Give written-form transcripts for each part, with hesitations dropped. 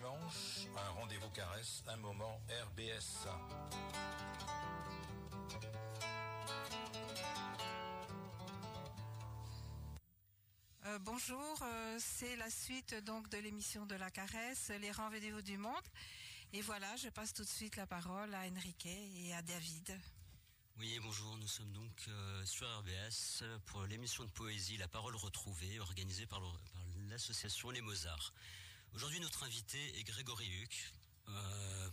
dimanche, un rendez-vous caresse, un moment RBS. Bonjour, c'est la suite donc de l'émission de la caresse, les rendez-vous du monde. Et voilà, je passe tout de suite la parole à Enrique et à David. Oui, bonjour, nous sommes donc sur RBS pour l'émission de poésie La Parole Retrouvée, organisée par l'association Les Mozarts. Aujourd'hui, notre invité est Grégory Huck,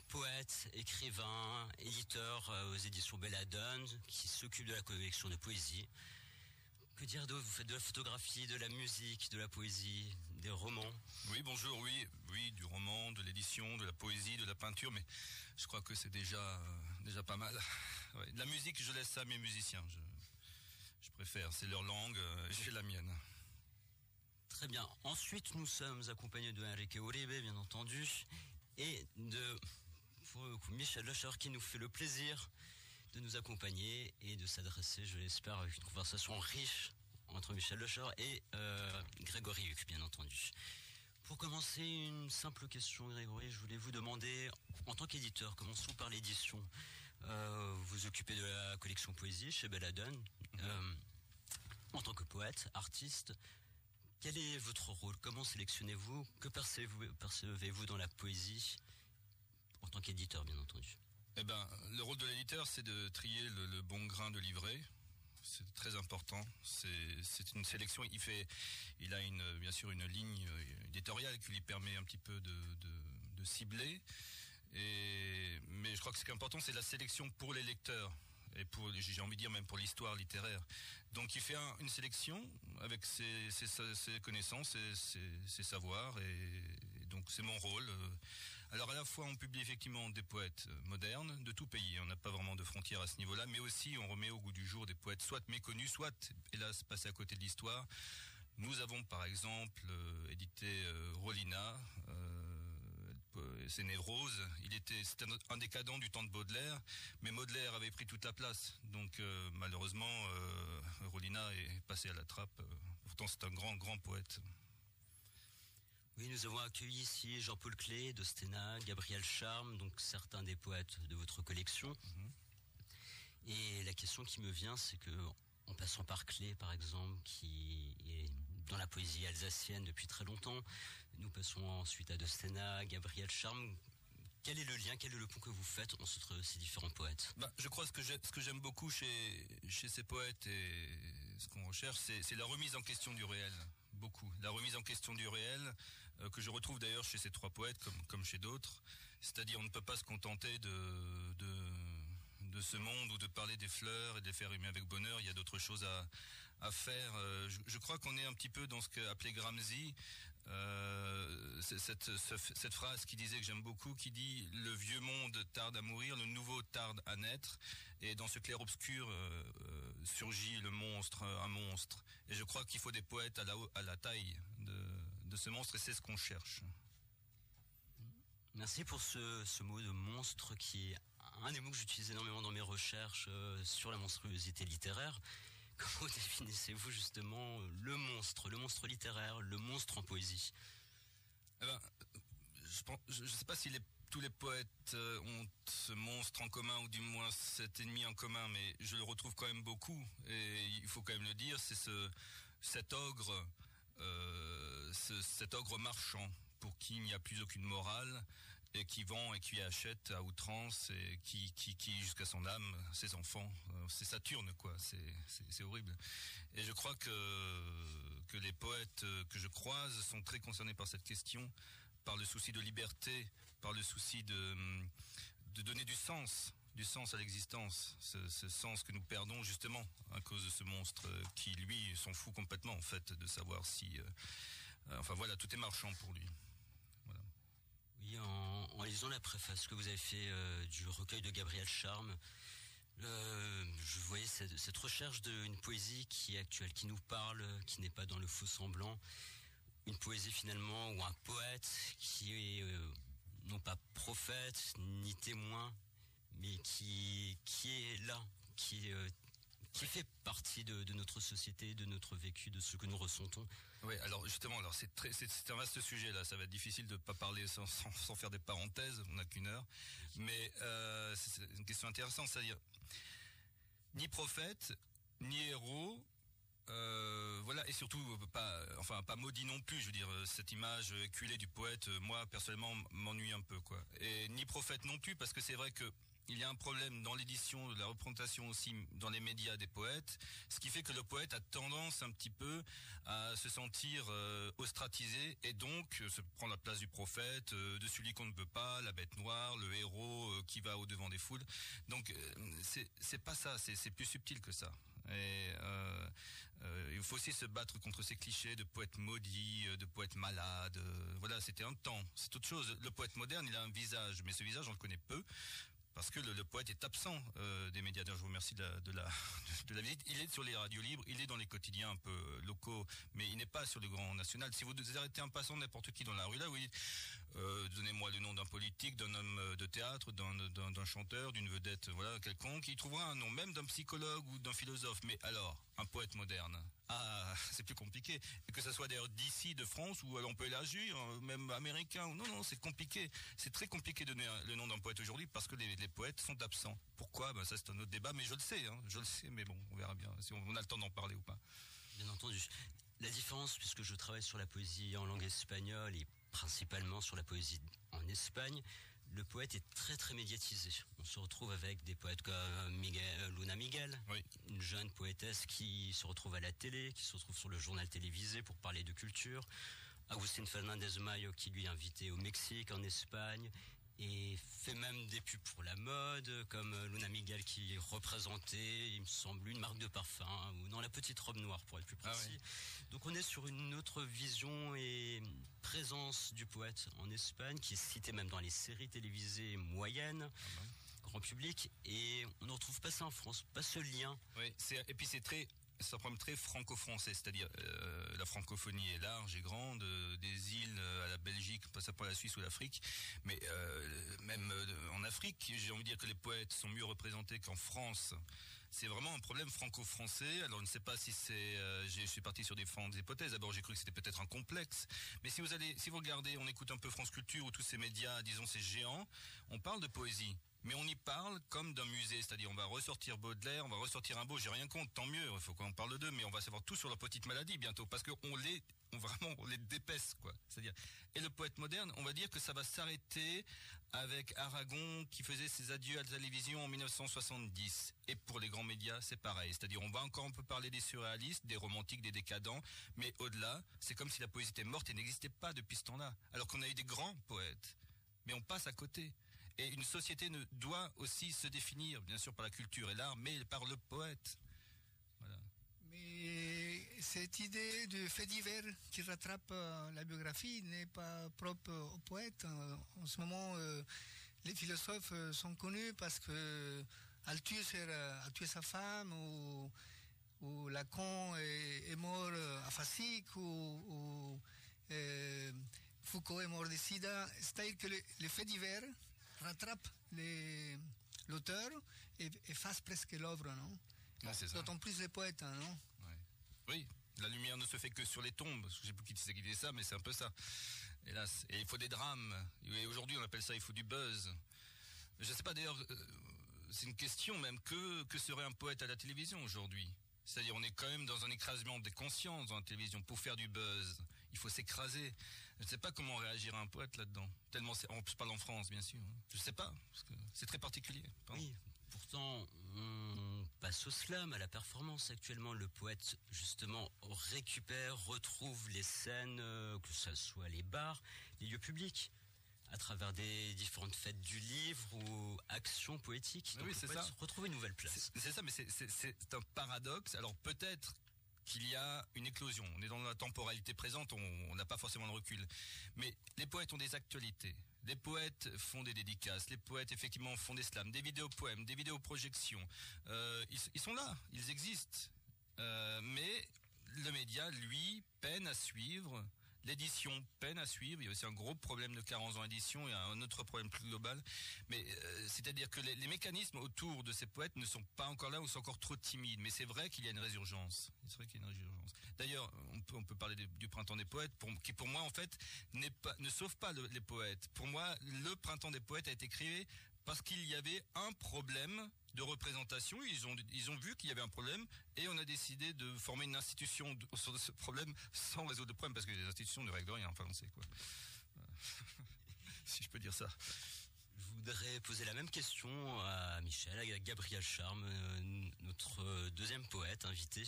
poète, écrivain, éditeur aux éditions Belladone, qui s'occupe de la collection de poésie. Que dire d'autre? Vous faites de la photographie, de la musique, de la poésie, des romans. Oui, bonjour, oui, du roman, de l'édition, de la poésie, de la peinture, mais je crois que c'est déjà pas mal. Ouais, de la musique, je laisse ça à mes musiciens. Je préfère, c'est leur langue, j'ai la mienne. Très bien. Ensuite, nous sommes accompagnés de Enrique Uribe, bien entendu, et de Michel Locher, qui nous fait le plaisir de nous accompagner et de s'adresser, je l'espère, avec une conversation riche entre Michel Locher et Grégory Huck, bien entendu. Pour commencer, une simple question, Grégory, je voulais vous demander, en tant qu'éditeur, commençons par l'édition. Vous occupez de la collection poésie chez Belladone. En tant que poète, artiste, quel est votre rôle? Comment sélectionnez-vous? Que percevez-vous dans la poésie en tant qu'éditeur, bien entendu? Eh ben, le rôle de l'éditeur, c'est de trier le bon grain de livret. C'est très important. C'est une sélection. Il a bien sûr une ligne éditoriale qui lui permet un petit peu de cibler. Mais je crois que ce qui est important, c'est la sélection pour les lecteurs. Et j'ai envie de dire même pour l'histoire littéraire. Donc il fait une sélection avec ses connaissances, ses savoirs, et donc c'est mon rôle. Alors à la fois on publie effectivement des poètes modernes de tout pays, on n'a pas vraiment de frontières à ce niveau-là, mais aussi on remet au goût du jour des poètes soit méconnus, soit hélas passés à côté de l'histoire. Nous avons par exemple édité Rolina, c'est Névrose. C'était un des cadans du temps de Baudelaire, mais Baudelaire avait pris toute la place. Donc malheureusement, Rolina est passé à la trappe. Pourtant c'est un grand poète. Oui, nous avons accueilli ici Jean-Paul Clé, de Stena, Gabriel Charme, donc certains des poètes de votre collection. Et la question qui me vient, c'est que en passant par Clé, par exemple, qui est dans la poésie alsacienne depuis très longtemps, nous passons ensuite à De Stena, Gabriel Charme. Quel est le lien, quel est le pont que vous faites entre ces différents poètes? Je crois ce que j'aime beaucoup chez ces poètes et ce qu'on recherche, c'est la remise en question du réel. Beaucoup. La remise en question du réel, que je retrouve d'ailleurs chez ces trois poètes comme chez d'autres. C'est-à-dire on ne peut pas se contenter de ce monde ou de parler des fleurs et de les faire aimer avec bonheur. Il y a d'autres choses à faire. Je crois qu'on est un petit peu dans ce qu'a appelé Gramsci, cette phrase qui disait, que j'aime beaucoup, qui dit « Le vieux monde tarde à mourir, le nouveau tarde à naître ». Et dans ce clair-obscur surgit un monstre. Et je crois qu'il faut des poètes à la taille de ce monstre, et c'est ce qu'on cherche. Merci pour ce mot de monstre qui est un des mots que j'utilise énormément dans mes recherches sur la monstruosité littéraire. Comment définissez-vous justement le monstre littéraire, le monstre en poésie? Je ne sais pas si tous les poètes ont ce monstre en commun, ou du moins cet ennemi en commun, mais je le retrouve quand même beaucoup, et il faut quand même le dire, c'est cet ogre marchand, pour qui il n'y a plus aucune morale, et qui vend et qui achète à outrance, et qui jusqu'à son âme, ses enfants. C'est Saturne, quoi. C'est horrible. Et je crois que les poètes que je croise sont très concernés par cette question, par le souci de liberté, par le souci de donner du sens à l'existence, ce sens que nous perdons justement à cause de ce monstre qui, lui, s'en fout complètement, en fait, de savoir si... enfin voilà, tout est marchand pour lui. Voilà. Oui, en lisant la préface que vous avez fait du recueil de Gabriel Charme, je voyais cette recherche d'une poésie qui est actuelle, qui nous parle, qui n'est pas dans le faux semblant. Une poésie finalement, ou un poète qui est non pas prophète ni témoin, mais qui est là, qui qui fait partie de notre société, de notre vécu, de ce que nous ressentons. Oui, alors justement, c'est un vaste sujet là. Ça va être difficile de pas parler sans faire des parenthèses. On n'a qu'une heure, mais c'est une question intéressante, c'est-à-dire ni prophète, ni héros. Voilà, et surtout pas maudit non plus. Je veux dire, cette image éculée du poète, moi personnellement m'ennuie un peu, quoi. Et ni prophète non plus, parce que c'est vrai que il y a un problème dans l'édition, de la représentation aussi dans les médias des poètes, ce qui fait que le poète a tendance un petit peu à se sentir ostratisé et donc se prend la place du prophète, de celui qu'on ne peut pas, la bête noire, le héros qui va au devant des foules. Donc c'est pas ça, c'est plus subtil que ça. Et il faut aussi se battre contre ces clichés de poète maudit, de poète malade. Voilà, c'était un temps, c'est autre chose. Le poète moderne, il a un visage, mais ce visage, on le connaît peu. Parce que le poète est absent des médias. D'ailleurs, je vous remercie de la visite. Il est sur les radios libres, il est dans les quotidiens un peu locaux, mais il n'est pas sur le grand national. Si vous arrêtez un passant, n'importe qui dans la rue, là, oui, donnez-moi le nom d'un politique, d'un homme de théâtre, d'un chanteur, d'une vedette, voilà, quelconque, il trouvera un nom, même d'un psychologue ou d'un philosophe. Mais alors, un poète moderne, c'est plus compliqué. Et que ce soit d'ailleurs d'ici, de France, ou on peut élargir, même américain, ou non, c'est compliqué. C'est très compliqué de donner le nom d'un poète aujourd'hui parce que les poètes sont absents. Pourquoi? Ça c'est un autre débat, mais je le sais, mais bon, on verra bien si on a le temps d'en parler ou pas. Bien entendu. La différence, puisque je travaille sur la poésie en langue espagnole et principalement sur la poésie en Espagne, le poète est très très médiatisé. On se retrouve avec des poètes comme Luna Miguel, oui, une jeune poétesse qui se retrouve à la télé, qui se retrouve sur le journal télévisé pour parler de culture. Agustín Fernández Mayo qui lui est invité au Mexique, en Espagne, et fait même des pubs pour la mode, comme Luna Miguel qui représentait, il me semble, une marque de parfum, ou dans la petite robe noire pour être plus précis. Oui. Donc on est sur une autre vision et présence du poète en Espagne, qui est cité même dans les séries télévisées moyennes, grand public, et on ne retrouve pas ça en France, pas ce lien. Oui, et puis c'est un problème très franco-français, c'est-à-dire la francophonie est large et grande, des îles à la Belgique, pas pour la Suisse ou l'Afrique, mais même en Afrique, j'ai envie de dire que les poètes sont mieux représentés qu'en France. C'est vraiment un problème franco-français. Alors, je ne sais pas si je suis parti sur différentes hypothèses. D'abord, j'ai cru que c'était peut-être un complexe. Mais si vous regardez, on écoute un peu France Culture ou tous ces médias, disons ces géants, on parle de poésie. Mais on y parle comme d'un musée, c'est-à-dire on va ressortir Baudelaire, on va ressortir Rimbaud, j'ai rien contre, tant mieux, il faut qu'on parle d'eux, mais on va savoir tout sur leur petite maladie bientôt, parce qu'on les dépaisse, quoi. C'est-à-dire, et le poète moderne, on va dire que ça va s'arrêter avec Aragon qui faisait ses adieux à la télévision en 1970. Et pour les grands médias, c'est pareil. C'est-à-dire, on va encore un peu parler des surréalistes, des romantiques, des décadents, mais au-delà, c'est comme si la poésie était morte et n'existait pas depuis ce temps-là. Alors qu'on a eu des grands poètes. Mais on passe à côté. Et une société doit aussi se définir, bien sûr, par la culture et l'art, mais par le poète. Voilà. Mais cette idée de fait divers qui rattrape la biographie n'est pas propre au poète. En ce moment, les philosophes sont connus parce que Althusser a tué sa femme, ou Lacan est mort aphasique, ou Foucault est mort de sida. C'est-à-dire que les faits divers rattrape l'auteur et efface presque l'œuvre, non? C'est ça. D'autant plus les poètes, non? Ouais. Oui, la lumière ne se fait que sur les tombes. Je ne sais plus qui disait ça, mais c'est un peu ça. Hélas. Et il faut des drames. Et aujourd'hui, on appelle ça, il faut du buzz. Je ne sais pas d'ailleurs, c'est une question même, que serait un poète à la télévision aujourd'hui? C'est-à-dire, on est quand même dans un écrasement des consciences dans la télévision. Pour faire du buzz, il faut s'écraser. Je ne sais pas comment réagir un poète là-dedans. Tellement je parle en France, bien sûr. Je ne sais pas, parce que c'est très particulier. Pardon. Oui, pourtant, on passe au slam, à la performance. Actuellement, le poète, justement, retrouve les scènes, que ce soit les bars, les lieux publics, à travers des différentes fêtes du livre ou actions poétiques. Donc, oui, c'est ça. Retrouver une nouvelle place. C'est ça, mais c'est un paradoxe. Alors peut-être qu'il y a une éclosion. On est dans la temporalité présente, on n'a pas forcément le recul. Mais les poètes ont des actualités. Les poètes font des dédicaces. Les poètes, effectivement, font des slams, des vidéopoèmes, des vidéoprojections. Ils sont là, ils existent. Mais le média, lui, peine à suivre l'édition peine à suivre. Il y a aussi un gros problème de carence dans l'édition et un autre problème plus global. Mais c'est-à-dire que les mécanismes autour de ces poètes ne sont pas encore là ou sont encore trop timides. Mais c'est vrai qu'il y a une résurgence. C'est vrai qu'il y a une résurgence. D'ailleurs, on peut parler du printemps des poètes, qui pour moi en fait ne sauve pas les poètes. Pour moi, le printemps des poètes a été créé parce qu'il y avait un problème de représentation. Ils ont vu qu'il y avait un problème et on a décidé de former une institution sur ce problème sans résoudre le problème, parce que les institutions ne règlent rien, enfin on sait quoi. Si je peux dire ça. Je voudrais poser la même question à Michel, à Gabriel Charme, notre deuxième poète invité.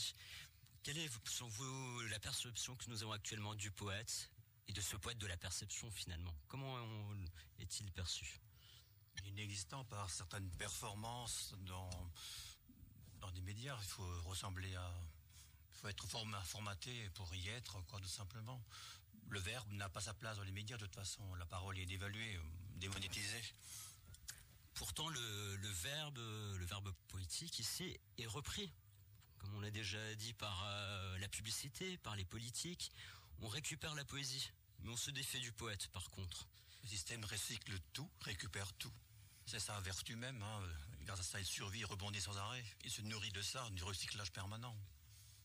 Quelle est, selon vous, la perception que nous avons actuellement du poète et de ce poète de la perception finalement? Comment est-il perçu? Inexistant par certaines performances dans des médias. Il faut être formaté pour y être, quoi, tout simplement. Le verbe n'a pas sa place dans les médias, de toute façon. La parole est dévaluée, démonétisée. Pourtant, le verbe poétique ici est repris. Comme on l'a déjà dit, par la publicité, par les politiques. On récupère la poésie, mais on se défait du poète, par contre. Le système recycle tout, récupère tout. C'est sa vertu même. Grâce à ça, il survit, il rebondit sans arrêt. Il se nourrit de ça, du recyclage permanent.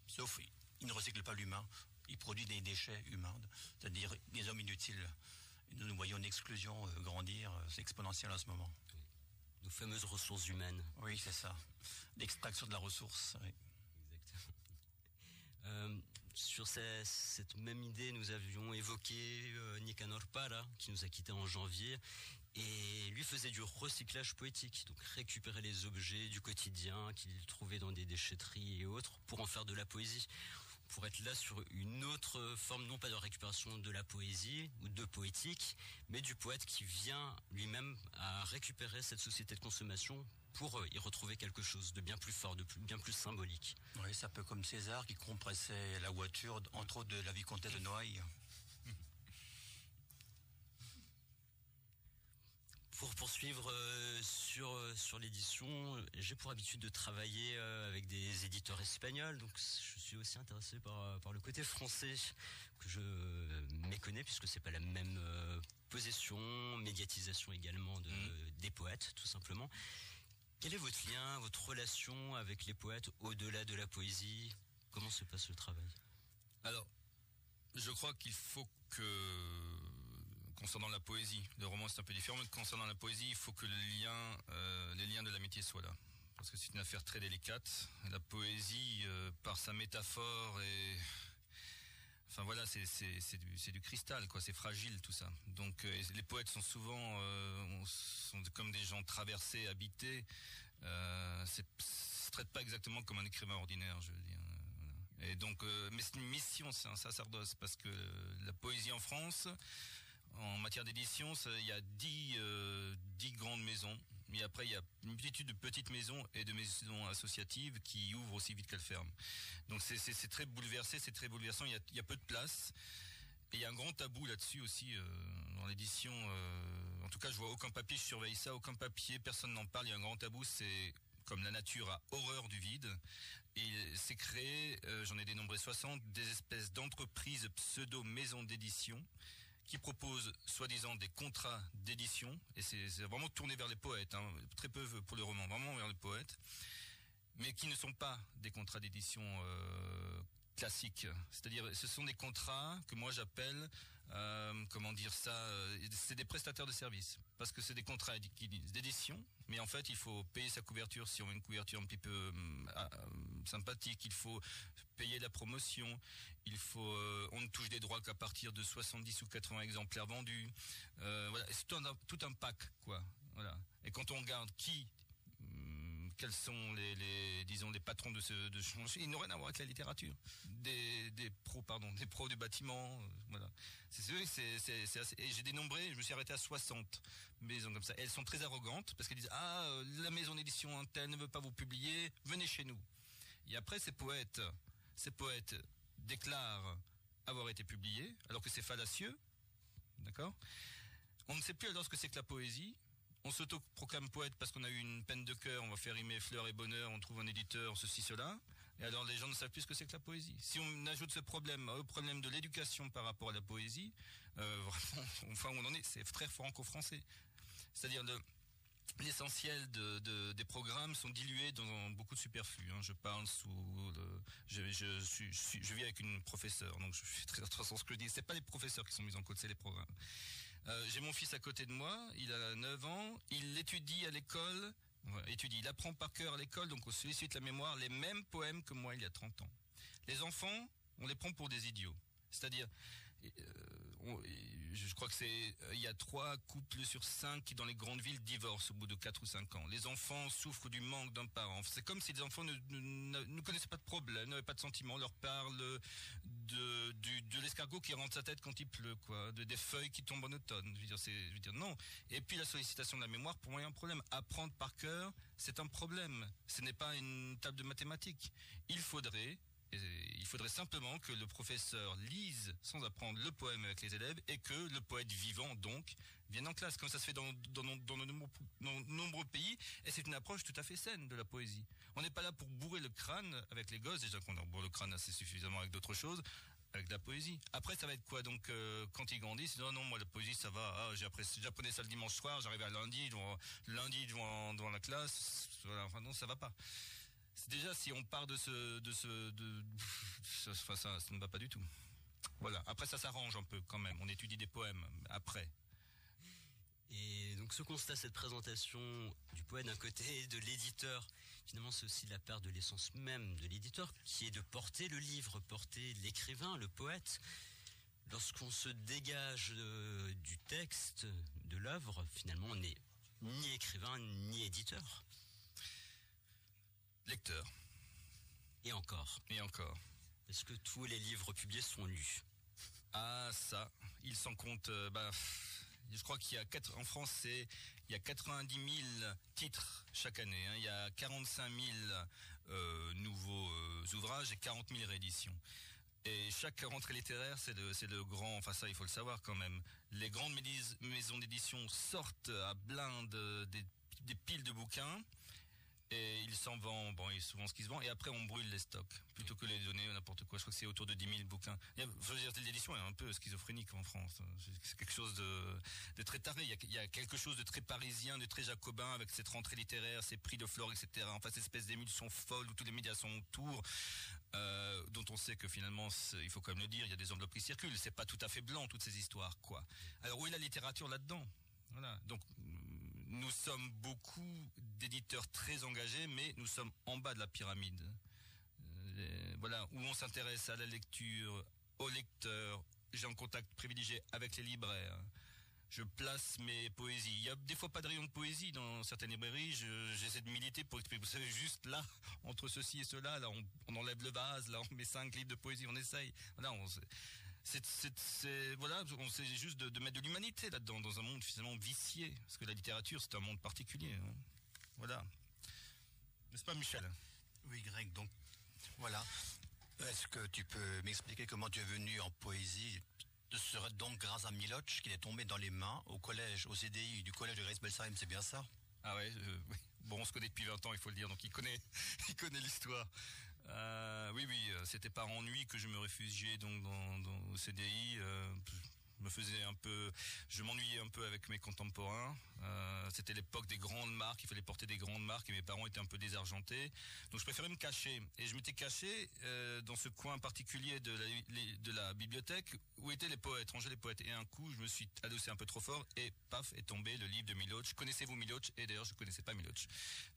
Sauf, il ne recycle pas l'humain. Il produit des déchets humains, c'est-à-dire des hommes inutiles. Nous voyons une exclusion grandir, c'est exponentiel en ce moment. Nos fameuses ressources humaines. Oui, c'est ça. L'extraction de la ressource. Oui. Exactement. Sur cette même idée, nous avions évoqué Nicanor Parra, qui nous a quittés en janvier, et lui faisait du recyclage poétique, donc récupérer les objets du quotidien qu'il trouvait dans des déchetteries et autres, pour en faire de la poésie. Pour être là sur une autre forme, non pas de récupération de la poésie ou de poétique, mais du poète qui vient lui-même à récupérer cette société de consommation pour y retrouver quelque chose de bien plus fort, bien plus symbolique. Oui, c'est un peu comme César qui compressait la voiture, entre autres de la vicomtesse de Noailles. Pour poursuivre sur l'édition, j'ai pour habitude de travailler avec des éditeurs espagnols, donc je suis aussi intéressé par le côté français que je méconnais, puisque c'est pas la même possession, médiatisation également des poètes, tout simplement. Quel est votre lien, votre relation avec les poètes au-delà de la poésie? Comment se passe le travail? Alors, je crois qu'il faut que, concernant la poésie, le roman c'est un peu différent, mais concernant la poésie, il faut que les liens de l'amitié soient là. Parce que c'est une affaire très délicate. La poésie, par sa métaphore, enfin voilà, c'est du cristal, quoi. C'est fragile tout ça. Donc les poètes sont souvent sont comme des gens traversés, habités. Se traite pas exactement comme un écrivain ordinaire, je veux dire. Voilà. Et donc, mais c'est une mission, c'est un sacerdoce, parce que la poésie en France, en matière d'édition, il y a 10 grandes maisons. Mais après, il y a une multitude de petites maisons et de maisons associatives qui ouvrent aussi vite qu'elles ferment. Donc c'est très bouleversé, c'est très bouleversant. Il y a peu de place. Et il y a un grand tabou là-dessus aussi dans l'édition. En tout cas, je vois aucun papier, je surveille ça, aucun papier, personne n'en parle. Il y a un grand tabou, c'est comme la nature a horreur du vide. Et c'est créé, j'en ai dénombré 60, des espèces d'entreprises pseudo-maisons d'édition qui proposent soi-disant des contrats d'édition, et c'est vraiment tourné vers les poètes, très peu pour le roman, vraiment vers les poètes, mais qui ne sont pas des contrats d'édition classiques. C'est-à-dire, ce sont des contrats que moi j'appelle, c'est des prestataires de services, parce que c'est des contrats d'édition, mais en fait il faut payer sa couverture si on veut une couverture un petit peu sympathique, il faut payer la promotion, on ne touche des droits qu'à partir de 70 ou 80 exemplaires vendus. Voilà, c'est tout un pack, quoi. Voilà. Et quand on regarde quels sont les patrons de ce chantier, ils n'ont rien à voir avec la littérature. Des pros du bâtiment, voilà. C'est assez, et j'ai dénombré, je me suis arrêté à 60 maisons comme ça. Et elles sont très arrogantes parce qu'elles disent la maison d'édition telle ne veut pas vous publier, venez chez nous. Et après ces poètes déclarent avoir été publiés alors que c'est fallacieux, d'accord? On ne sait plus alors ce que c'est que la poésie. On s'auto-proclame poète parce qu'on a eu une peine de cœur, on va faire rimer fleurs et bonheur, on trouve un éditeur, ceci, cela. Et alors les gens ne savent plus ce que c'est que la poésie. Si on ajoute ce problème au problème de l'éducation par rapport à la poésie, vraiment, enfin où on en est, c'est très franco-français. C'est-à-dire l'essentiel des programmes sont dilués dans beaucoup de superflus. Je parle je vis avec une professeure, donc je fais très attention à ce que je dis. C'est pas les professeurs qui sont mis en cause, c'est les programmes. J'ai mon fils à côté de moi, il a 9 ans, il étudie à l'école, il apprend par cœur à l'école, donc on sollicite la mémoire, les mêmes poèmes que moi il y a 30 ans. Les enfants, on les prend pour des idiots. C'est-à-dire, je crois que il y a 3 couples sur 5 qui dans les grandes villes divorcent au bout de 4 ou 5 ans. Les enfants souffrent du manque d'un parent. C'est comme si les enfants ne connaissaient pas de problème, n'avaient pas de sentiments. On leur parle de l'escargot qui rentre sa tête quand il pleut, quoi, des feuilles qui tombent en automne. Je veux dire non. Et puis la sollicitation de la mémoire, pour moi, il y a un problème. Apprendre par cœur, c'est un problème. Ce n'est pas une table de mathématiques. Il faudrait simplement que le professeur lise sans apprendre le poème avec les élèves et que le poète vivant, donc, vienne en classe, comme ça se fait dans de nombreux pays, et c'est une approche tout à fait saine de la poésie. On n'est pas là pour bourrer le crâne avec les gosses, déjà qu'on en bourre le crâne assez suffisamment avec d'autres choses, avec de la poésie. Après, ça va être quoi? Donc, quand ils grandissent, non, moi, la poésie, ça va, j'apprenais ça le dimanche soir, j'arrivais à lundi devant la classe, voilà, enfin non, ça va pas. Déjà, si on part ça ne va pas du tout. Voilà. Après, ça s'arrange un peu quand même. On étudie des poèmes après. Et donc, ce constat, cette présentation du poète d'un côté, de l'éditeur, finalement, c'est aussi la part de l'essence même de l'éditeur, qui est de porter le livre, porter l'écrivain, le poète. Lorsqu'on se dégage du texte, de l'œuvre, finalement, on n'est ni écrivain, ni éditeur. Lecteur. Et encore. Est-ce que tous les livres publiés sont lus? Ah, ça, ils s'en comptent. Je crois qu'il y a en France, il y a 90 000 titres chaque année. Il y a 45 000 nouveaux ouvrages et 40 000 rééditions. Et chaque rentrée littéraire, c'est le grand. Enfin, ça, il faut le savoir quand même. Les grandes maisons d'édition sortent à blinde des piles de bouquins. Et il s'en vend, il y a souvent ce qui se vend, et après on brûle les stocks, plutôt que les donner n'importe quoi. Je crois que c'est autour de 10 000 bouquins. L'édition est un peu schizophrénique en France. C'est quelque chose de très taré. Il y a quelque chose de très parisien, de très jacobin, avec cette rentrée littéraire, ces prix de Flore, etc. Enfin, cette espèce d'émulsion folle où tous les médias sont autour, dont on sait que finalement, il faut quand même le dire, il y a des enveloppes qui circulent. C'est pas tout à fait blanc, toutes ces histoires, quoi. Alors, où est la littérature là-dedans? Voilà. Donc, nous sommes beaucoup d'éditeurs très engagés, mais nous sommes en bas de la pyramide. Voilà, où on s'intéresse à la lecture, aux lecteurs. J'ai un contact privilégié avec les libraires. Je place mes poésies. Il y a des fois pas de rayon de poésie dans certaines librairies. J'essaie de militer pour expliquer. Vous savez, juste là, entre ceci et cela, là, on enlève le vase, là, on met 5 livres de poésie, on essaye. Voilà, voilà, on essaie juste de mettre de l'humanité là-dedans, dans un monde finalement vicié, parce que la littérature c'est un monde particulier. Hein. Voilà. N'est-ce pas, Michel? Oui, Greg, donc voilà. Est-ce que tu peux m'expliquer comment tu es venu en poésie? Ce serait donc grâce à Miloche qu'il est tombé dans les mains au collège, au CDI du collège de Grace-Belsheim, c'est bien ça? Ah ouais, oui. Bon, on se connaît depuis 20 ans, il faut le dire, donc il connaît l'histoire. Oui, c'était par ennui que je me réfugiais donc au CDI. Je m'ennuyais un peu avec mes contemporains. C'était l'époque des grandes marques, il fallait porter des grandes marques et mes parents étaient un peu désargentés. Donc je préférais me cacher. Et je m'étais caché dans ce coin particulier de la bibliothèque où étaient les poètes, rangeaient les poètes. Et un coup, je me suis adossé un peu trop fort et paf, est tombé le livre de Miloche. Connaissez-vous Miloche? Et d'ailleurs, je ne connaissais pas Miloche.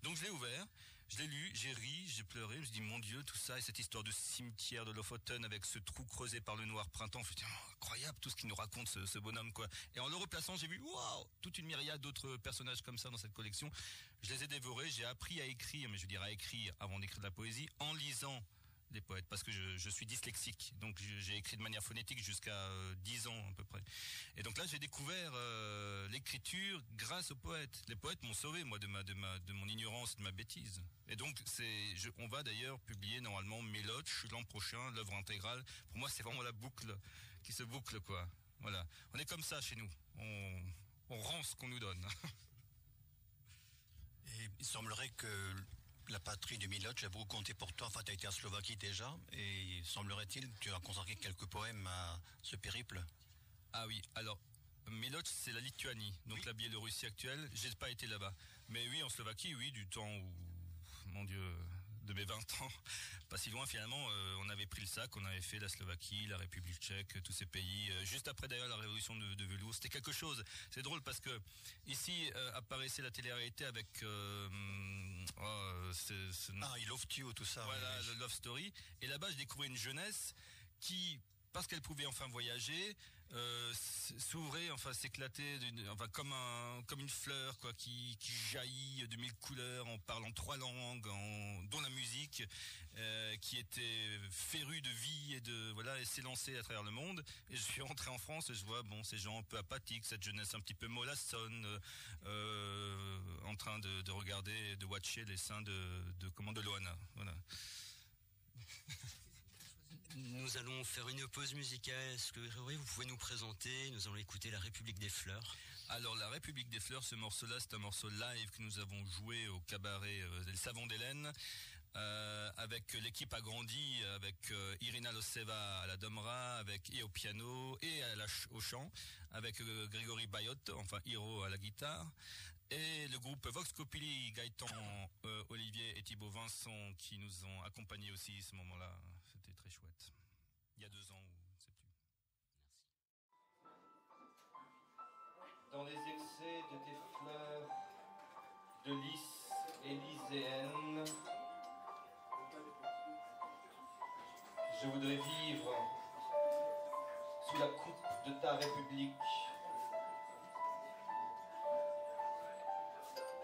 Donc je l'ai ouvert. Je l'ai lu, j'ai ri, j'ai pleuré, je me suis dit, mon Dieu, tout ça, et cette histoire de cimetière de Lofoten avec ce trou creusé par le noir printemps, je me suis dit, incroyable tout ce qu'il nous raconte ce bonhomme, quoi. Et en le replaçant, j'ai vu, waouh, toute une myriade d'autres personnages comme ça dans cette collection. Je les ai dévorés, j'ai appris à écrire, mais je veux dire à écrire avant d'écrire de la poésie, en lisant des poètes, parce que je suis dyslexique, donc j'ai écrit de manière phonétique jusqu'à 10 ans à peu près. Et donc là, j'ai découvert l'écriture grâce aux poètes. Les poètes m'ont sauvé, moi, de mon ignorance, de ma bêtise. Et donc, on va d'ailleurs publier normalement Miloche l'an prochain, l'œuvre intégrale. Pour moi, c'est vraiment la boucle qui se boucle, quoi. Voilà. On est comme ça chez nous. On rend ce qu'on nous donne. Et il semblerait que la patrie de Miloš a beaucoup compté pour toi. Enfin, tu as été en Slovaquie déjà, et semblerait-il, tu as consacré quelques poèmes à ce périple. Ah oui, alors Miloš, c'est la Lituanie, donc la Biélorussie actuelle. J'ai pas été là-bas, mais oui, en Slovaquie, oui, du temps où, mon Dieu, de mes 20 ans, pas si loin finalement, on avait pris le sac, on avait fait la Slovaquie, la République tchèque, tous ces pays, juste après d'ailleurs la révolution de velours. C'était quelque chose. C'est drôle parce que ici apparaissait la télé-réalité avec I Love You, tout ça. Voilà, oui. le Love Story. Et là-bas, je découvrais une jeunesse qui, parce qu'elle pouvait enfin voyager, s'ouvrait, enfin s'éclater, enfin comme une fleur, quoi, qui jaillit de mille couleurs, en parlant 3 langues, dont la musique, qui était férue de vie et et s'est lancée à travers le monde. Et je suis rentré en France et je vois, bon, ces gens un peu apathiques, cette jeunesse un petit peu mollassonne, en train de regarder, de watcher les seins de Loana. Voilà. Nous allons faire une pause musicale. Est-ce que Grégory, vous pouvez nous présenter? Nous allons écouter La République des Fleurs. Alors, La République des Fleurs, ce morceau-là, c'est un morceau live que nous avons joué au cabaret Les Savons d'Hélène. Avec l'équipe agrandie, avec Irina Loseva à la domra, et au piano et au chant, avec Grégory Bayotte, enfin Hiro à la guitare, et le groupe Vox Populi, Gaëtan, Olivier et Thibaut Vincent qui nous ont accompagnés aussi à ce moment-là. C'était très chouette. Il y a 2 ans, sais-tu. Merci. Dans les excès de tes fleurs de lys élyséennes, je voudrais vivre sous la coupe de ta République.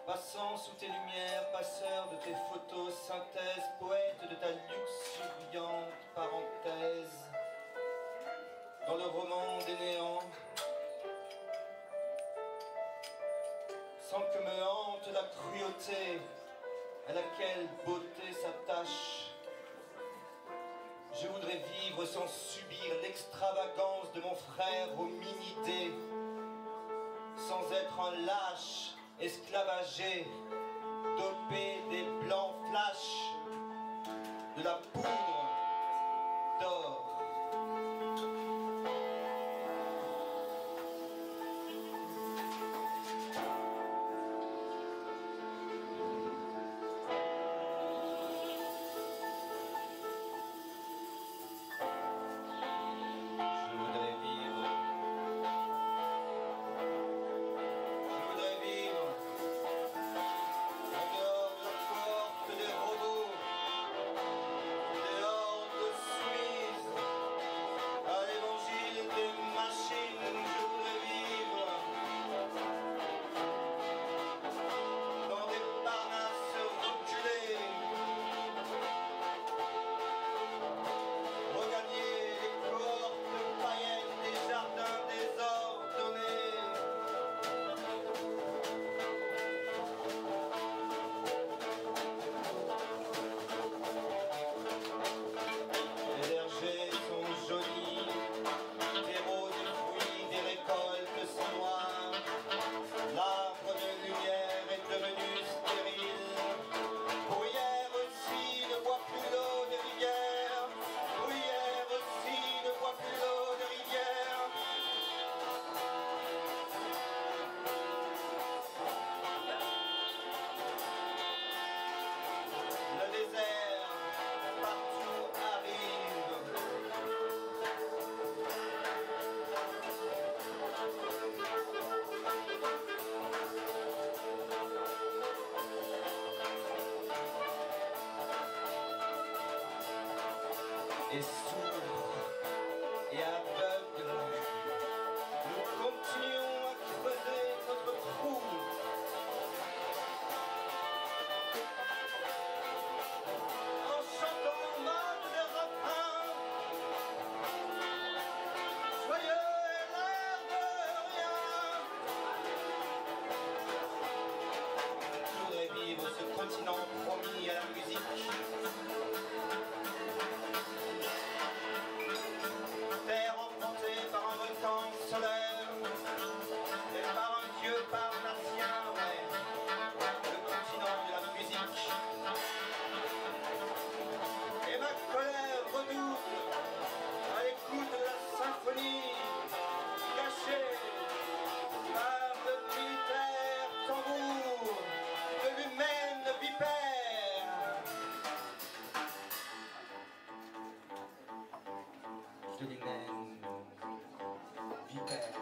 Passant sous tes lumières, passeur de tes photos, synthèse, poète de ta luxuriante parenthèse, dans le roman des néants, sans que me hante la cruauté à laquelle beauté s'attache. Je voudrais vivre sans subir l'extravagance de mon frère hominidé, sans être un lâche esclavagé, dopé des blancs flashs, de la poudre d'or. Et sourd et aveugle, nous continuons à creuser notre trou. En chantant en mode de refrain, joyeux et l'air de rien. Je voudrais vivre ce continent promis à la musique. de l'hymen, vipère.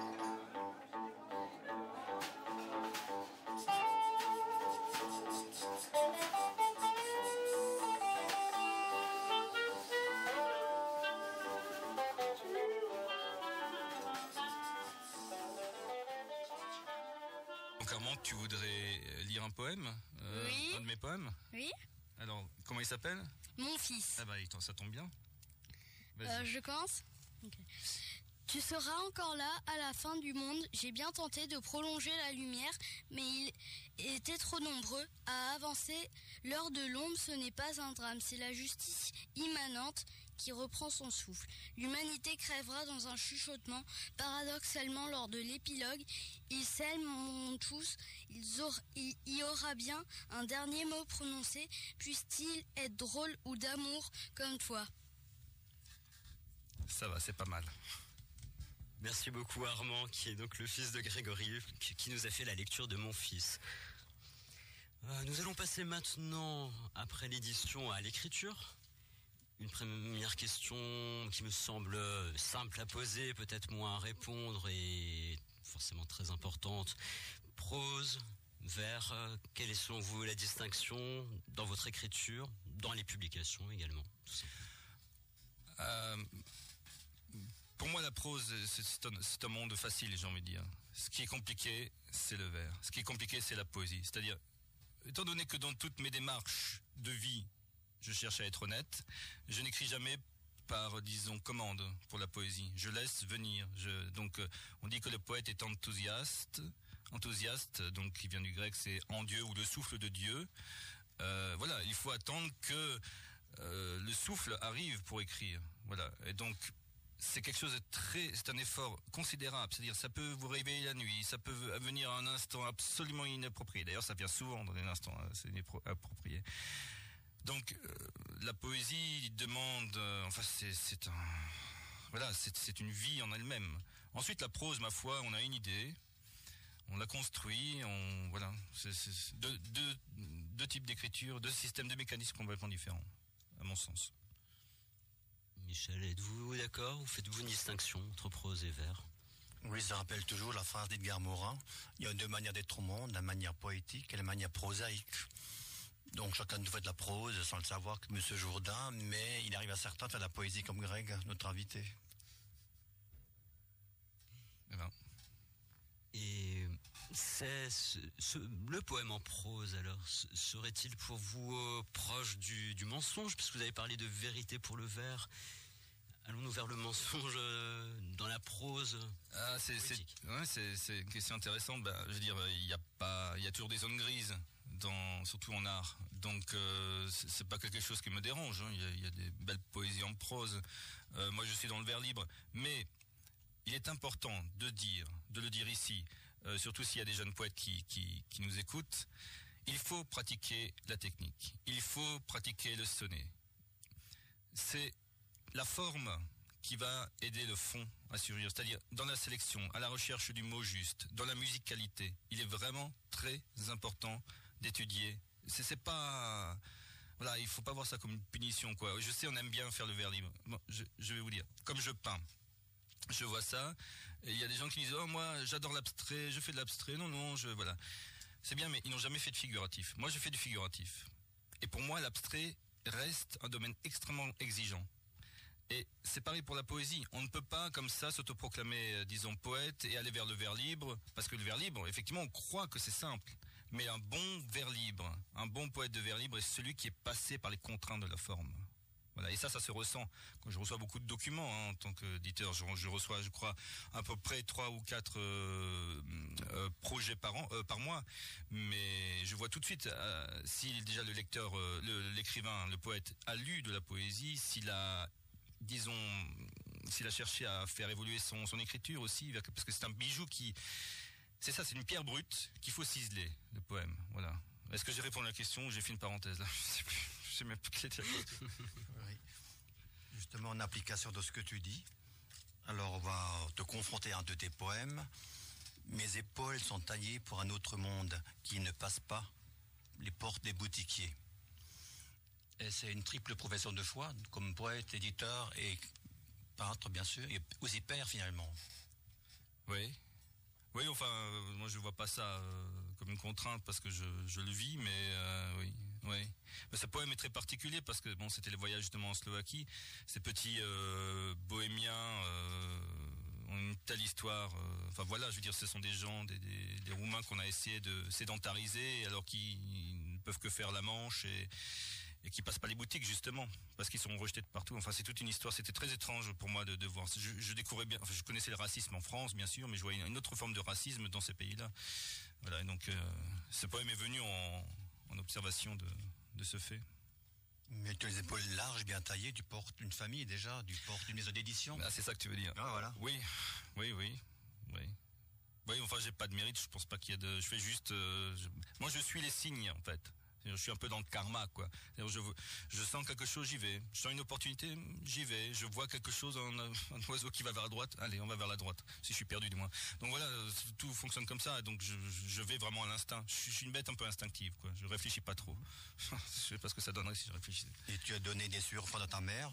Donc Armand, tu voudrais lire un poème Oui. Un de mes poèmes? Oui. Alors, comment il s'appelle? Mon fils. Ah bah, ça tombe bien. Vas-y. Je commence. Ok. Tu seras encore là à la fin du monde. J'ai bien tenté de prolonger la lumière, mais ils étaient trop nombreux à avancer. L'heure de l'ombre, ce n'est pas un drame, c'est la justice immanente qui reprend son souffle. L'humanité crèvera dans un chuchotement. Paradoxalement, lors de l'épilogue, ils s'aimeront tous. Il y aura bien un dernier mot prononcé. Puisse-t-il être drôle ou d'amour comme toi? Ça va, c'est pas mal. Merci beaucoup Armand, qui est donc le fils de Grégory, qui nous a fait la lecture de Mon fils. Nous allons passer maintenant, après l'édition, à l'écriture. Une première question qui me semble simple à poser, peut-être moins à répondre et forcément très importante. Prose, vers, quelle est selon vous la distinction dans votre écriture, dans les publications également, tout simplement? Pour moi, la prose, c'est un monde facile, j'ai envie de dire. Ce qui est compliqué, c'est le vers. Ce qui est compliqué, c'est la poésie. C'est-à-dire, étant donné que dans toutes mes démarches de vie, je cherche à être honnête, je n'écris jamais par, disons, commande pour la poésie. Je laisse venir. Donc, on dit que le poète est enthousiaste, donc qui vient du grec, c'est en Dieu ou le souffle de Dieu. Voilà, il faut attendre que le souffle arrive pour écrire. Voilà, et donc c'est quelque chose de c'est un effort considérable. C'est-à-dire, ça peut vous réveiller la nuit, ça peut venir à un instant absolument inapproprié. D'ailleurs, ça vient souvent dans des instants inappropriés. Donc, la poésie demande, c'est une vie en elle-même. Ensuite, la prose, ma foi, on a une idée, on la construit, c'est deux types d'écriture, deux systèmes de mécanismes complètement différents, à mon sens. Michel, êtes-vous d'accord ou faites-vous une distinction entre prose et vers? Oui, ça rappelle toujours la phrase d'Edgar Morin. Il y a deux manières d'être au monde, la manière poétique et la manière prosaïque. Donc chacun nous fait de la prose sans le savoir, comme M. Jourdain, mais il arrive à certains de faire de la poésie comme Greg, notre invité. Et le poème en prose, alors, serait-il pour vous proche du mensonge, puisque vous avez parlé de vérité pour le vers? Allons-nous vers le mensonge dans la prose? C'est une question intéressante. Je veux dire, il y a toujours des zones grises, surtout en art. Donc, c'est pas quelque chose qui me dérange. Hein. Il y a des belles poésies en prose. Moi, je suis dans le vers libre. Mais il est important de le dire ici, surtout s'il y a des jeunes poètes qui nous écoutent, il faut pratiquer la technique. Il faut pratiquer le sonnet. C'est la forme qui va aider le fond à surgir, c'est-à-dire dans la sélection, à la recherche du mot juste, dans la musicalité. Il est vraiment très important d'étudier. C'est pas... Voilà, il faut pas voir ça comme une punition, quoi. Je sais, on aime bien faire le vers libre. Bon, je vais vous dire, comme je peins, je vois ça, et il y a des gens qui disent « Oh, moi, j'adore l'abstrait, je fais de l'abstrait. » Non, voilà. C'est bien, mais ils n'ont jamais fait de figuratif. Moi, je fais du figuratif. Et pour moi, l'abstrait reste un domaine extrêmement exigeant. Et c'est pareil pour la poésie. On ne peut pas, comme ça, s'autoproclamer, disons, poète et aller vers le vers libre, parce que le vers libre, effectivement, on croit que c'est simple. Mais un bon vers libre, un bon poète de vers libre est celui qui est passé par les contraintes de la forme. Voilà, et ça se ressent. Quand je reçois beaucoup de documents, hein, en tant qu'éditeur, je reçois, je crois, à peu près 3 ou 4 projets par mois. Mais je vois tout de suite si déjà le lecteur, l'écrivain, le poète a lu de la poésie, s'il a cherché à faire évoluer son écriture aussi, parce que c'est un bijou c'est une pierre brute qu'il faut ciseler, le poème. Voilà. Est-ce que j'ai répondu à la question ou j'ai fait une parenthèse là? Je sais plus. Je sais même plus quelle était la question. Oui. Justement, en application de ce que tu dis, alors on va te confronter à un de tes poèmes. Mes épaules sont taillées pour un autre monde qui ne passe pas les portes des boutiquiers. Et c'est une triple profession de foi, comme poète, éditeur et peintre, bien sûr, et aussi père, finalement. Oui. Oui, enfin, moi je vois pas ça comme une contrainte parce que je le vis, mais oui. Oui, mais ce poème est très particulier parce que bon, c'était les voyages justement en Slovaquie. Ces petits bohémiens ont une telle histoire. Enfin voilà, je veux dire, ce sont des gens, des Roumains qu'on a essayé de sédentariser alors qu'ils ne peuvent que faire la Manche et qui passent pas les boutiques justement parce qu'ils sont rejetés de partout. Enfin, c'est toute une histoire. C'était très étrange pour moi de voir. Je découvrais bien. Enfin, je connaissais le racisme en France, bien sûr, mais je voyais une autre forme de racisme dans ces pays-là. Voilà. Et donc, ce poème est venu en observation de ce fait. Mais tu as les épaules larges, bien taillées, tu portes une famille déjà, tu portes une maison d'édition. Ah, c'est ça que tu veux dire. Ah, voilà. Oui. Oui, enfin, j'ai pas de mérite, je pense pas qu'il y a de. Je fais juste. Moi, je suis les signes, en fait. Je suis un peu dans le karma, quoi. Je sens quelque chose, j'y vais. Je sens une opportunité, j'y vais. Je vois quelque chose, un oiseau qui va vers la droite. Allez, on va vers la droite. Si je suis perdu, du moins. Donc voilà, tout fonctionne comme ça. Donc je vais vraiment à l'instinct. Je suis une bête un peu instinctive, quoi. Je réfléchis pas trop. Je sais pas ce que ça donnerait si je réfléchissais. Et tu as donné des sueurs à ta mère.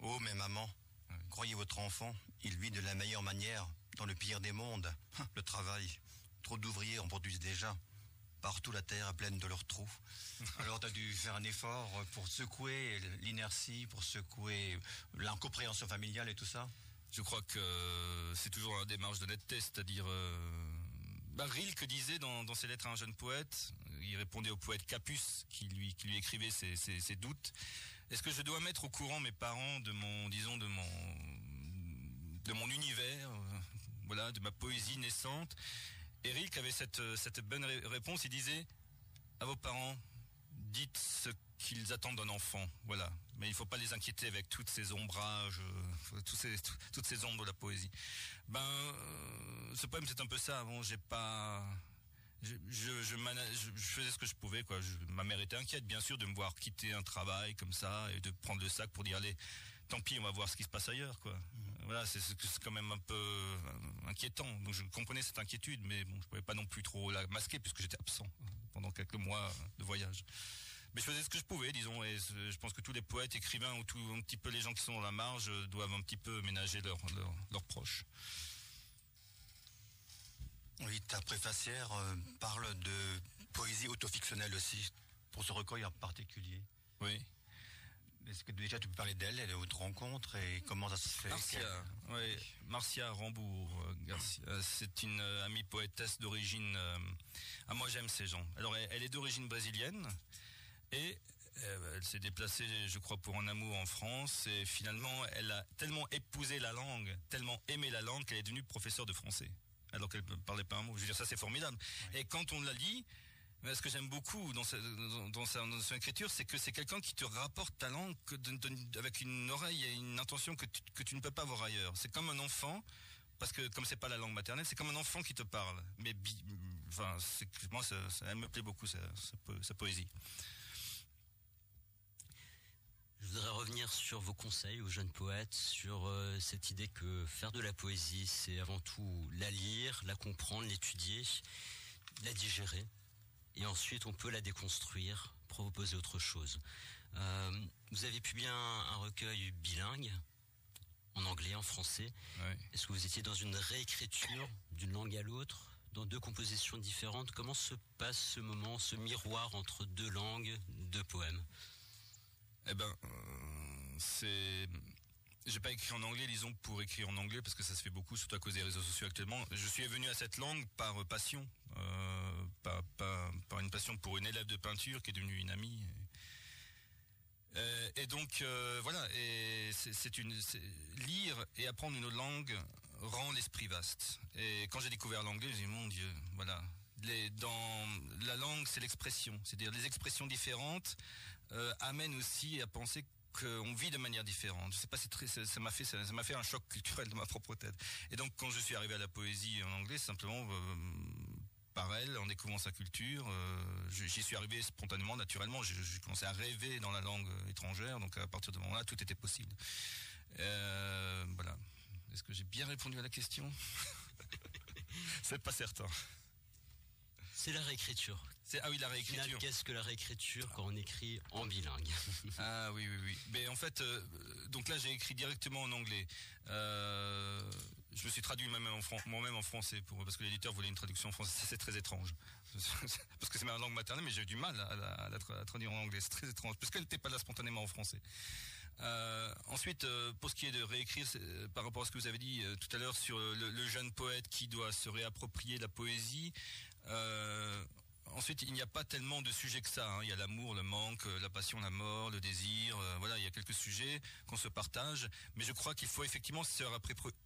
Oh, mais maman, croyez votre enfant, il vit de la meilleure manière, dans le pire des mondes. Le travail. Trop d'ouvriers en produisent déjà. Partout la terre est pleine de leurs trous. Alors tu as dû faire un effort pour secouer l'inertie, pour secouer l'incompréhension familiale et tout ça. Je crois que c'est toujours une démarche d'honnêteté, c'est-à-dire... Rilke disait dans ses lettres à un jeune poète, il répondait au poète Capus qui lui écrivait ses doutes. Est-ce que je dois mettre au courant mes parents de mon univers, voilà, de ma poésie naissante? Et Rilke avait cette bonne réponse, il disait à vos parents, dites ce qu'ils attendent d'un enfant, voilà. Mais il ne faut pas les inquiéter avec toutes ces ombrages, toutes ces ombres de la poésie. Ce poème c'est un peu ça. Bon, j'ai pas, je faisais ce que je pouvais, quoi. Ma mère était inquiète, bien sûr, de me voir quitter un travail comme ça et de prendre le sac pour dire allez, tant pis, on va voir ce qui se passe ailleurs, quoi. Voilà, c'est quand même un peu inquiétant. Donc je comprenais cette inquiétude, mais bon, je pouvais pas non plus trop la masquer puisque j'étais absent pendant quelques mois de voyage. Mais je faisais ce que je pouvais, disons, et je pense que tous les poètes, écrivains ou un petit peu les gens qui sont dans la marge doivent un petit peu ménager leurs proches. Oui, ta préfacière parle de poésie autofictionnelle aussi, pour ce recueil en particulier. Oui. Est-ce que déjà tu peux parler d'elle, de votre rencontre et comment ça se fait? Marcia Rambourg Garcia, c'est une amie poétesse d'origine. Moi j'aime ces gens. Alors elle est d'origine brésilienne et elle s'est déplacée, je crois, pour un amour en France et finalement elle a tellement épousé la langue, tellement aimé la langue qu'elle est devenue professeure de français. Alors qu'elle ne parlait pas un mot. Je veux dire, ça c'est formidable. Oui. Et quand on la lit, ce que j'aime beaucoup dans son écriture, c'est que c'est quelqu'un qui te rapporte ta langue avec une oreille et une intention que tu ne peux pas voir ailleurs. C'est comme un enfant, parce que comme c'est pas la langue maternelle, c'est comme un enfant qui te parle. Mais moi, ça me plaît beaucoup sa poésie. Je voudrais revenir sur vos conseils aux jeunes poètes, sur cette idée que faire de la poésie, c'est avant tout la lire, la comprendre, l'étudier, la digérer. Et ensuite, on peut la déconstruire, proposer autre chose. Vous avez publié un recueil bilingue, en anglais, en français. Ouais. Est-ce que vous étiez dans une réécriture d'une langue à l'autre, dans deux compositions différentes? Comment se passe ce moment, ce miroir entre deux langues, deux poèmes? J'ai pas écrit en anglais, disons, pour écrire en anglais, parce que ça se fait beaucoup, surtout à cause des réseaux sociaux actuellement. Je suis venu à cette langue par passion, par une passion pour une élève de peinture qui est devenue une amie. Et donc, voilà, et lire et apprendre une autre langue rend l'esprit vaste. Et quand j'ai découvert l'anglais, j'ai dit, mon Dieu, voilà. Dans la langue, c'est l'expression. C'est-à-dire, les expressions différentes amènent aussi à penser qu'on vit de manière différente. Je sais pas, ça m'a fait un choc culturel de ma propre tête. Et donc, quand je suis arrivé à la poésie en anglais, simplement par elle, en découvrant sa culture, j'y suis arrivé spontanément, naturellement. J'ai commencé à rêver dans la langue étrangère. Donc, à partir de ce moment-là, tout était possible. Voilà. Est-ce que j'ai bien répondu à la question? C'est pas certain. C'est la réécriture Ah oui, la réécriture. Final, qu'est-ce que la réécriture quand on écrit en bilingue? Ah oui. Mais en fait, donc là j'ai écrit directement en anglais. Je me suis traduit moi-même en français parce que l'éditeur voulait une traduction en français. C'est très étrange. Parce que c'est ma langue maternelle, mais j'ai eu du mal à la traduire en anglais. C'est très étrange parce qu'elle n'était pas là spontanément en français. Ensuite, pour ce qui est de réécrire, par rapport à ce que vous avez dit tout à l'heure sur le jeune poète qui doit se réapproprier la poésie. Ensuite, il n'y a pas tellement de sujets que ça. Hein. Il y a l'amour, le manque, la passion, la mort, le désir. Voilà, il y a quelques sujets qu'on se partage. Mais je crois qu'il faut effectivement se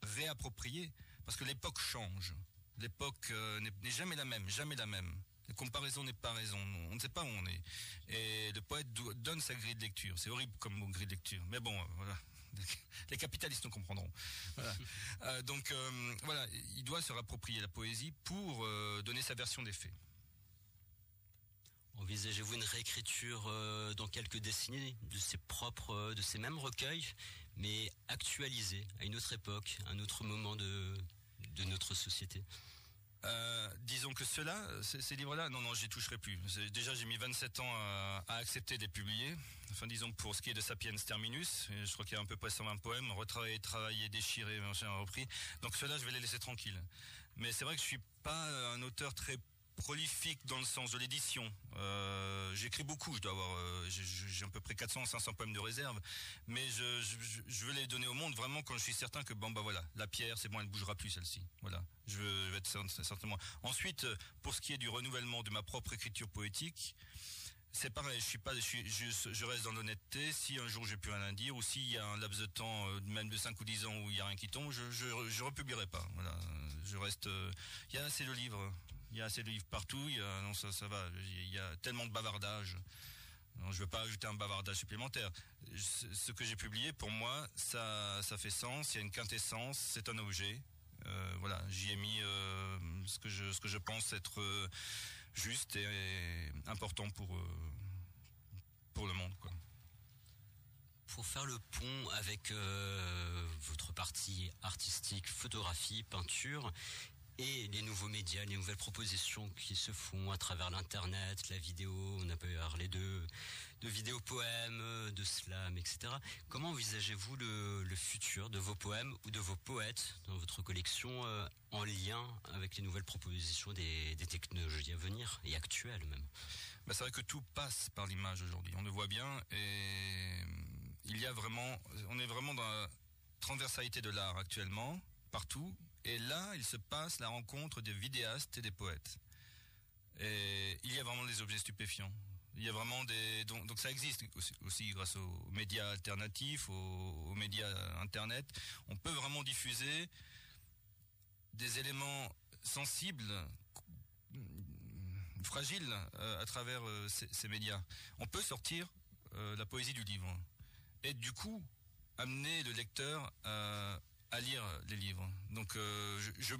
réapproprier parce que l'époque change. L'époque n'est jamais la même, jamais la même. La comparaison n'est pas raison. On ne sait pas où on est. Et le poète donne sa grille de lecture. C'est horrible comme mot, grille de lecture. Mais bon, voilà. Les capitalistes nous comprendront. Voilà. Donc, voilà, il doit se réapproprier la poésie pour donner sa version des faits. Envisagez-vous une réécriture dans quelques décennies de ces mêmes recueils, mais actualisés à une autre époque, un autre moment de notre société? Disons que ces livres-là, non, j'y toucherai plus. Déjà, j'ai mis 27 ans à accepter de les publier. Enfin, disons, pour ce qui est de Sapiens Terminus, je crois qu'il y a à peu près 120 poèmes, retravaillés, travaillés, déchirés, repris. Donc ceux-là, je vais les laisser tranquilles. Mais c'est vrai que je suis pas un auteur très prolifique dans le sens de l'édition. J'écris beaucoup, je dois avoir, j'ai à peu près 400-500 poèmes de réserve, mais je veux les donner au monde vraiment quand je suis certain que voilà, la pierre, c'est bon, elle ne bougera plus celle-ci. Voilà, je vais être certainement. Ensuite, pour ce qui est du renouvellement de ma propre écriture poétique, c'est pareil, je reste dans l'honnêteté. Si un jour j'ai plus rien à dire, ou s'il y a un laps de temps, même de 5 ou 10 ans où il y a rien qui tombe, je republierai pas. Voilà, je reste. Il y a assez de livres. Il y a assez de livres partout, ça va, il y a tellement de bavardage. Non, je ne veux pas ajouter un bavardage supplémentaire. Ce que j'ai publié, pour moi, ça fait sens, il y a une quintessence, c'est un objet. Voilà, j'y ai mis ce que je pense être juste et important pour le monde, quoi. Pour faire le pont avec votre partie artistique, photographie, peinture, et les nouveaux médias, les nouvelles propositions qui se font à travers l'internet, la vidéo, on a parlé de vidéos poèmes, de slam, etc. Comment envisagez-vous le futur de vos poèmes ou de vos poètes dans votre collection en lien avec les nouvelles propositions des technologies à venir et actuelles même? C'est vrai que tout passe par l'image aujourd'hui, on le voit bien, et on est vraiment dans la transversalité de l'art actuellement, partout. Et là, il se passe la rencontre des vidéastes et des poètes. Et il y a vraiment des objets stupéfiants. Il y a vraiment donc ça existe aussi grâce aux médias alternatifs, aux médias internet. On peut vraiment diffuser des éléments sensibles, fragiles à travers ces médias. On peut sortir la poésie du livre et du coup amener le lecteur à lire les livres. Donc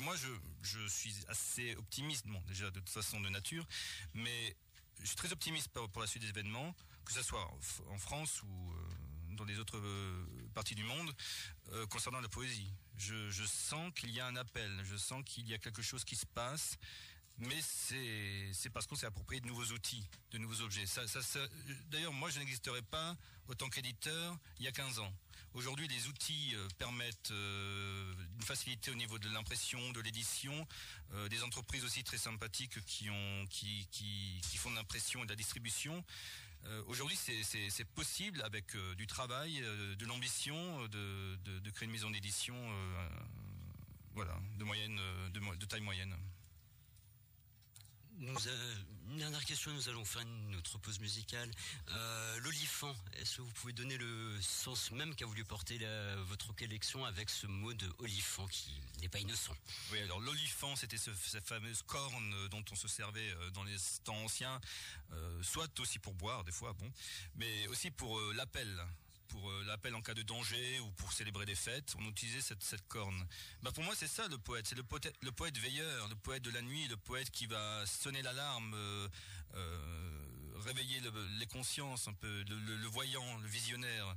moi je suis assez optimiste, bon déjà de toute façon de nature, mais je suis très optimiste pour la suite des événements, que ce soit en France ou dans les autres parties du monde, concernant la poésie. Je sens qu'il y a un appel, je sens qu'il y a quelque chose qui se passe, mais c'est parce qu'on s'est approprié de nouveaux outils, de nouveaux objets. D'ailleurs, moi je n'existerais pas autant qu'éditeur il y a 15 ans. Aujourd'hui, les outils permettent une facilité au niveau de l'impression, de l'édition, des entreprises aussi très sympathiques qui font de l'impression et de la distribution. Aujourd'hui, c'est possible avec du travail, de l'ambition, de créer une maison d'édition, voilà, de taille moyenne. Une dernière question, nous allons faire une autre pause musicale. L'olifant, est-ce que vous pouvez donner le sens même qu'a voulu porter votre collection avec ce mot de olifant qui n'est pas innocent? Oui, alors l'olifant, c'était cette fameuse corne dont on se servait dans les temps anciens, soit aussi pour boire des fois, bon, mais aussi pour l'appel. Pour l'appel en cas de danger ou pour célébrer des fêtes, on utilisait cette corne. Pour moi, c'est ça le poète. C'est le poète veilleur, le poète de la nuit, le poète qui va sonner l'alarme, réveiller les consciences un peu, le voyant, le visionnaire.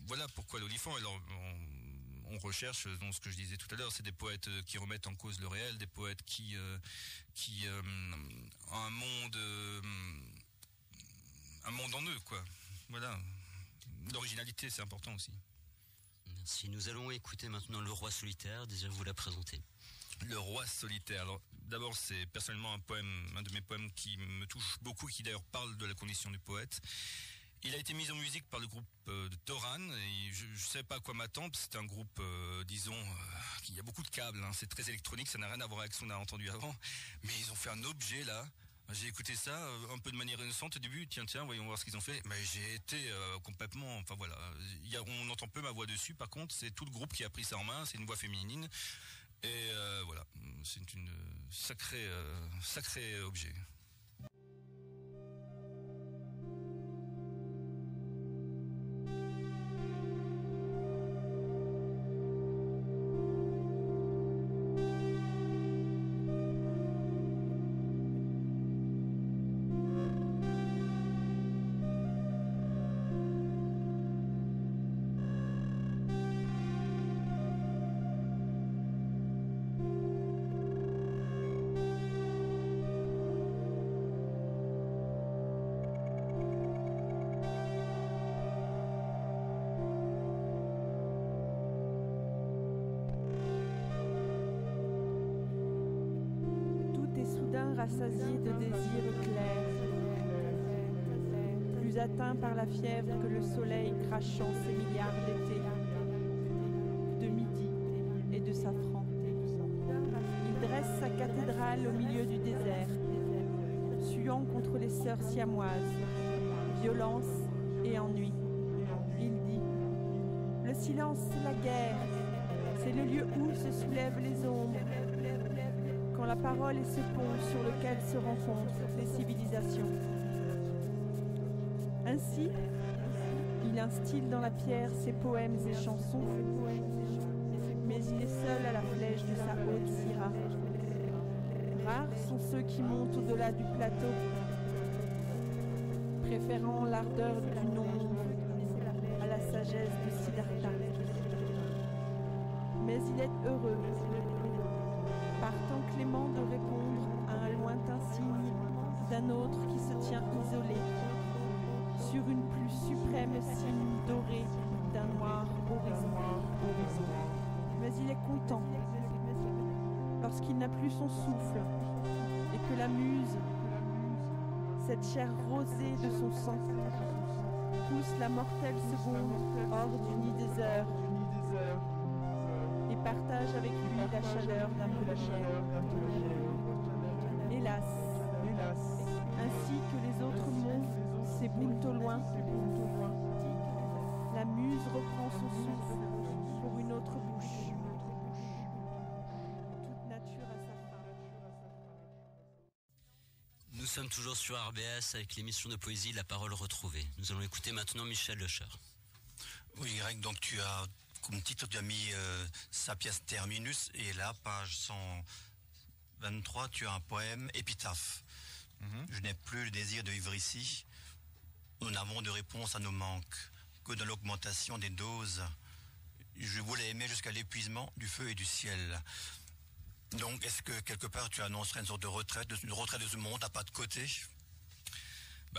Voilà pourquoi l'olifant. Alors, on recherche, donc ce que je disais tout à l'heure, c'est des poètes qui remettent en cause le réel, des poètes qui ont un monde en eux, quoi. Voilà. L'originalité, c'est important aussi. Merci. Nous allons écouter maintenant Le Roi solitaire. Désirez-vous la présenter? Le Roi solitaire. Alors, d'abord, c'est personnellement un de mes poèmes qui me touche beaucoup, qui d'ailleurs parle de la condition du poète. Il a été mis en musique par le groupe de Toran, et je ne sais pas à quoi m'attendre. C'est un groupe, il y a beaucoup de câbles, hein. C'est très électronique, ça n'a rien à voir avec ce qu'on a entendu avant. Mais ils ont fait un objet là. J'ai écouté ça un peu de manière innocente au début. Tiens, voyons voir ce qu'ils ont fait. Mais j'ai été complètement... Enfin voilà, on entend peu ma voix dessus. Par contre, c'est tout le groupe qui a pris ça en main. C'est une voix féminine. Et voilà, c'est une sacré objet. Rassasié de désirs clairs, plus atteint par la fièvre que le soleil crachant ses milliards d'été, de midi et de safran. Il dresse sa cathédrale au milieu du désert, suant contre les sœurs siamoises, violence et ennui. Il dit: le silence, c'est la guerre, c'est le lieu où se soulèvent les ombres, quand la parole est ce pont sur lequel se rencontrent les civilisations. Ainsi, il instille dans la pierre ses poèmes et chansons, mais il est seul à la flèche de sa haute syrah. Rares sont ceux qui montent au-delà du plateau, préférant l'ardeur du nombre à la sagesse de Siddhartha. Mais il est heureux, par temps clément, de répondre à un lointain signe d'un autre qui se tient isolé sur une plus suprême cime dorée d'un noir horizon. Mais il est content lorsqu'il n'a plus son souffle et que la muse, cette chair rosée de son sang, pousse la mortelle seconde hors du nid des heures et partage avec lui la chaleur d'un peu de lumière. Hélas, ainsi que les autres monts s'éboulement au loin, la muse reprend son souffle pour une autre bouche. Toute nature a sa fin. Nous sommes toujours sur RBS avec l'émission de poésie La Parole Retrouvée. Nous allons écouter maintenant Michel Lecher. Oui, Greg, donc tu as... Comme titre, tu as mis Sapiens Terminus, et là, page 123, tu as un poème épitaphe. Je n'ai plus le désir de vivre ici. Nous n'avons de réponse à nos manques que dans l'augmentation des doses. Je voulais aimer jusqu'à l'épuisement du feu et du ciel. Donc, est-ce que quelque part tu annoncerais une sorte de retraite de ce monde à pas de côté?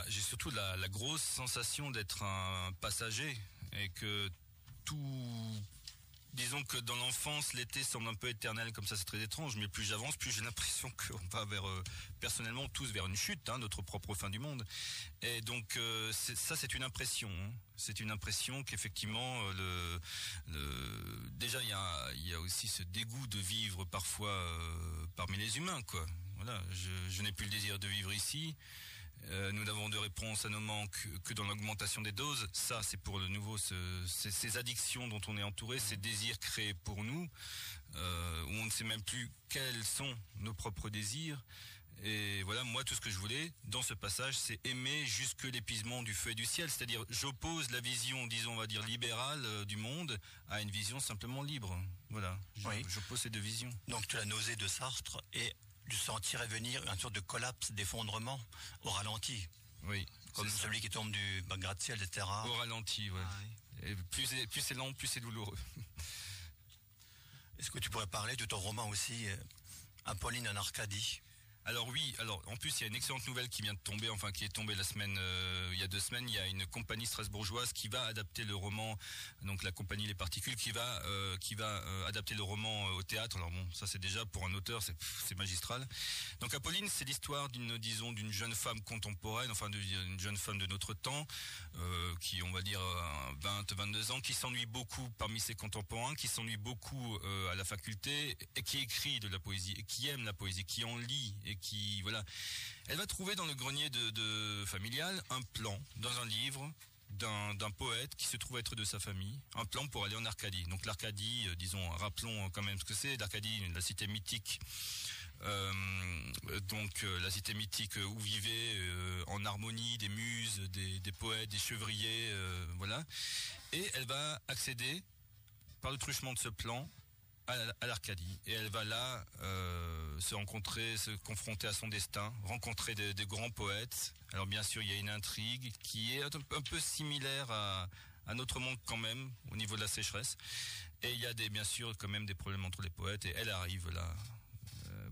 J'ai surtout la grosse sensation d'être un passager, et que disons que dans l'enfance, l'été semble un peu éternel, comme ça, c'est très étrange, mais plus j'avance, plus j'ai l'impression qu'on va personnellement, tous vers une chute, notre propre fin du monde. Et donc, c'est une impression, hein. C'est une impression qu'effectivement, déjà, il y a aussi ce dégoût de vivre parfois parmi les humains, quoi. Voilà, je n'ai plus le désir de vivre ici. Nous n'avons de réponse à nos manques que dans l'augmentation des doses. Ça, c'est pour de nouveau ces addictions dont on est entouré, ces désirs créés pour nous, où on ne sait même plus quels sont nos propres désirs. Et voilà, moi, tout ce que je voulais dans ce passage, c'est aimer jusque l'épuisement du feu et du ciel. C'est-à-dire, j'oppose la vision, disons, on va dire libérale du monde à une vision simplement libre. Voilà, j'oppose ces deux visions. Donc, tu as la nausée de Sartre et du sentirais venir une sorte de collapse, d'effondrement au ralenti. Oui. Comme celui qui tombe du gratte-ciel, etc. Au ralenti, ouais. Et plus c'est lent, plus c'est douloureux. Est-ce que tu pourrais parler de ton roman aussi, Apolline en Arcadie? Alors oui, en plus il y a une excellente nouvelle qui vient de tomber, enfin qui est tombée il y a 2 semaines. Il y a une compagnie strasbourgeoise qui va adapter le roman, donc la compagnie Les Particules, qui va adapter le roman au théâtre. Alors bon, ça c'est déjà pour un auteur, c'est magistral. Donc Apolline, c'est l'histoire d'une jeune femme contemporaine, enfin d'une jeune femme de notre temps, qui on va dire 22 ans, qui s'ennuie beaucoup parmi ses contemporains, qui s'ennuie beaucoup à la faculté, et qui écrit de la poésie, et qui aime la poésie, qui en lit, et qui, voilà. Elle va trouver dans le grenier de familial un plan, dans un livre, d'un poète qui se trouve être de sa famille, un plan pour aller en Arcadie. Donc l'Arcadie, disons, rappelons quand même ce que c'est, l'Arcadie, la cité mythique. La cité mythique où vivaient en harmonie des muses, des poètes, des chevriers, voilà. Et elle va accéder, par le truchement de ce plan, à l'Arcadie. Et elle va là se confronter à son destin, rencontrer des grands poètes. Alors bien sûr, il y a une intrigue qui est un peu similaire à notre monde quand même, au niveau de la sécheresse. Et il y a bien sûr quand même des problèmes entre les poètes. Et elle arrive là.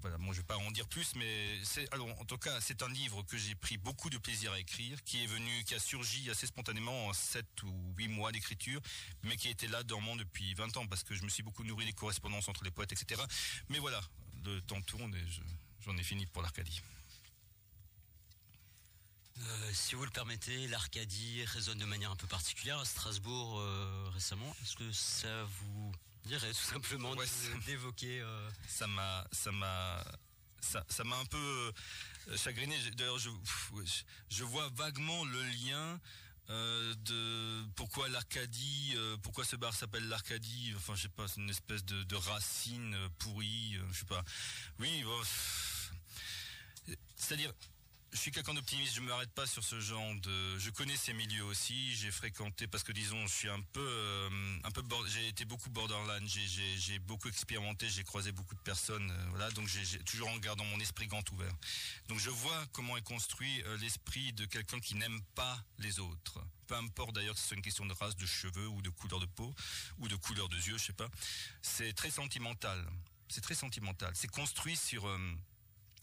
Voilà, bon, je vais pas en dire plus, mais en tout cas, c'est un livre que j'ai pris beaucoup de plaisir à écrire, qui a surgi assez spontanément en 7 ou 8 mois d'écriture, mais qui était là dormant depuis 20 ans, parce que je me suis beaucoup nourri des correspondances entre les poètes, etc. Mais voilà, le temps tourne et j'en ai fini pour l'Arcadie. Si vous le permettez, l'Arcadie résonne de manière un peu particulière à Strasbourg récemment. Est-ce que ça vous dirait tout simplement d'évoquer Ça m'a un peu chagriné. D'ailleurs, je vois vaguement le lien de pourquoi l'Arcadie, pourquoi ce bar s'appelle l'Arcadie. Enfin, je sais pas, c'est une espèce de racine pourrie. Je sais pas. Oui, bon, c'est-à-dire. Je suis quelqu'un d'optimiste, je me arrête pas sur ce genre je connais ces milieux aussi, j'ai fréquenté, parce que disons, je suis j'ai été beaucoup borderline, j'ai beaucoup expérimenté, j'ai croisé beaucoup de personnes, voilà, donc j'ai toujours en gardant mon esprit grand ouvert. Donc je vois comment est construit l'esprit de quelqu'un qui n'aime pas les autres. Peu importe d'ailleurs que ce soit une question de race, de cheveux, ou de couleur de peau, ou de couleur de yeux, je sais pas. C'est très sentimental. C'est construit sur,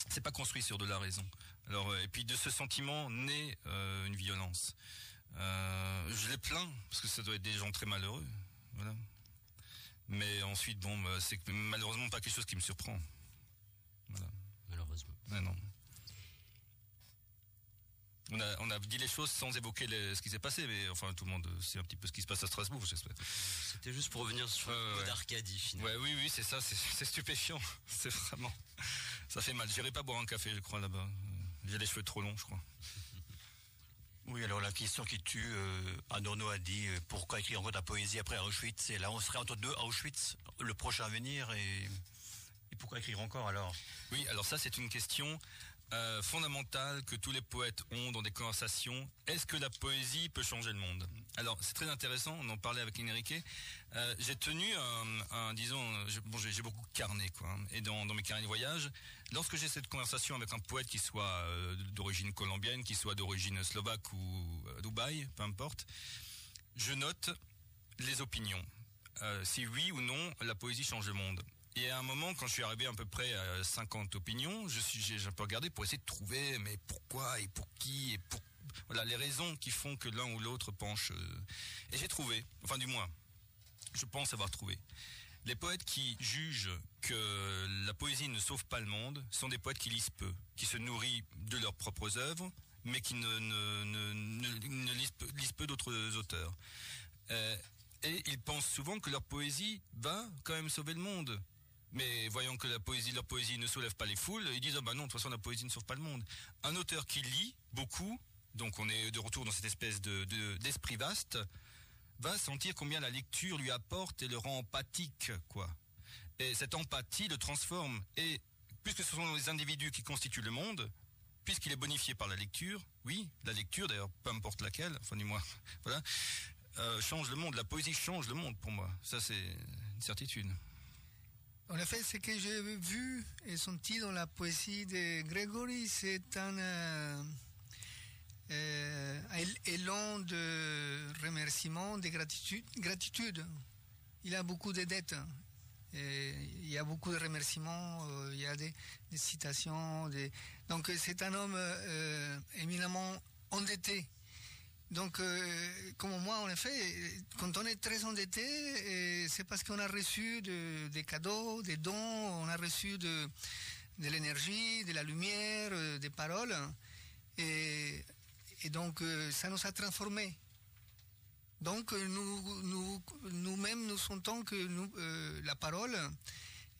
c'est pas construit sur de la raison. Alors, et puis de ce sentiment naît une violence. Je les plains, parce que ça doit être des gens très malheureux, voilà. Mais ensuite, bon, c'est malheureusement pas quelque chose qui me surprend. Voilà. Malheureusement. Mais non. On a dit les choses sans évoquer ce qui s'est passé, mais enfin tout le monde sait un petit peu ce qui se passe à Strasbourg, j'espère. C'était juste pour revenir sur le mot d'Arcadie, finalement. Ouais, oui, c'est ça, c'est stupéfiant. C'est vraiment... Ça fait mal. J'irai pas boire un café, je crois, là-bas. J'ai les cheveux trop longs, je crois. Oui, alors la question qui tue, Adorno a dit pourquoi écrire encore de la poésie après Auschwitz? Et là, on serait entre deux Auschwitz, le prochain à venir, et pourquoi écrire encore alors? Oui, alors ça, c'est une question fondamentale que tous les poètes ont dans des conversations. Est-ce que la poésie peut changer le monde? Alors, c'est très intéressant, on en parlait avec Enrique. J'ai tenu j'ai beaucoup de carnets, quoi. Hein, et dans mes carnets de voyage, lorsque j'ai cette conversation avec un poète qui soit d'origine colombienne, qui soit d'origine slovaque ou Dubaï, peu importe, je note les opinions. Si oui ou non, la poésie change le monde. Et à un moment, quand je suis arrivé à peu près à 50 opinions, j'ai un peu regardé pour essayer de trouver, mais pourquoi et pour qui et pour... Voilà, les raisons qui font que l'un ou l'autre penche. Et j'ai trouvé, enfin du moins, je pense avoir trouvé. Les poètes qui jugent que la poésie ne sauve pas le monde sont des poètes qui lisent peu, qui se nourrissent de leurs propres œuvres, mais qui ne lisent peu d'autres auteurs. Et ils pensent souvent que leur poésie va quand même sauver le monde. Mais voyant que leur poésie ne soulève pas les foules, ils disent « Ah bah non, de toute façon la poésie ne sauve pas le monde ». Un auteur qui lit beaucoup, donc on est de retour dans cette espèce d'esprit vaste, va sentir combien la lecture lui apporte et le rend empathique, quoi. Et cette empathie le transforme. Et puisque ce sont les individus qui constituent le monde, puisqu'il est bonifié par la lecture, oui, la lecture d'ailleurs, peu importe laquelle, enfin du moins, voilà, change le monde. La poésie change le monde pour moi. Ça c'est une certitude. En effet, ce que j'ai vu et senti dans la poésie de Grégory, c'est un élan de remerciement, de gratitude. Il a beaucoup de dettes. Et il y a beaucoup de remerciements, il y a des citations. Donc c'est un homme éminemment endetté. Donc, comme moi, en effet, quand on est très endetté, c'est parce qu'on a reçu des cadeaux, des dons, on a reçu de l'énergie, de la lumière, des paroles. Et donc, ça nous a transformés. Donc, nous-mêmes, nous sentons que la parole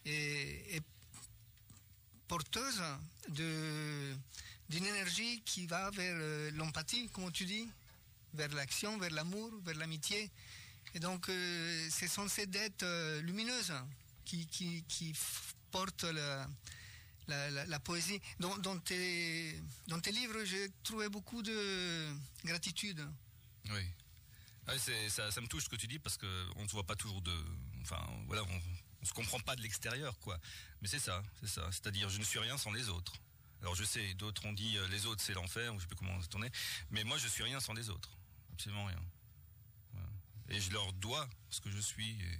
est porteuse d'une énergie qui va vers l'empathie, comme tu dis, vers l'action, vers l'amour, vers l'amitié. Et donc, c'est censé d'être lumineuse qui porte la poésie. Dans tes livres, j'ai trouvé beaucoup de gratitude. Oui. Ouais, ça me touche ce que tu dis parce qu'on ne se voit pas toujours on se comprend pas de l'extérieur, quoi. Mais c'est ça. C'est-à-dire, je ne suis rien sans les autres. Alors je sais, d'autres ont dit les autres c'est l'enfer, ou je sais plus comment ça tournait, mais moi je suis rien sans les autres. Absolument rien. Voilà. Et je leur dois ce que je suis, et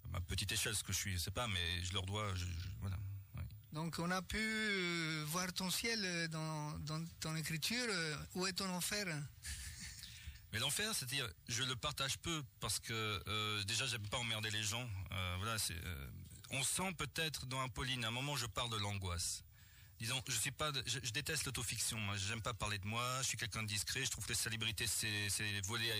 à ma petite échelle ce que je suis, je sais pas, mais je leur dois, voilà. Oui. Donc on a pu voir ton ciel dans ton écriture. Où est ton enfer? Mais l'enfer, c'est-à-dire, je le partage peu parce que déjà j'aime pas emmerder les gens. On sent peut-être dans Apolline, à un moment je parle de l'angoisse. Disons, je déteste l'autofiction. Moi, j'aime pas parler de moi. Je suis quelqu'un de discret. Je trouve que la célébrité, c'est voler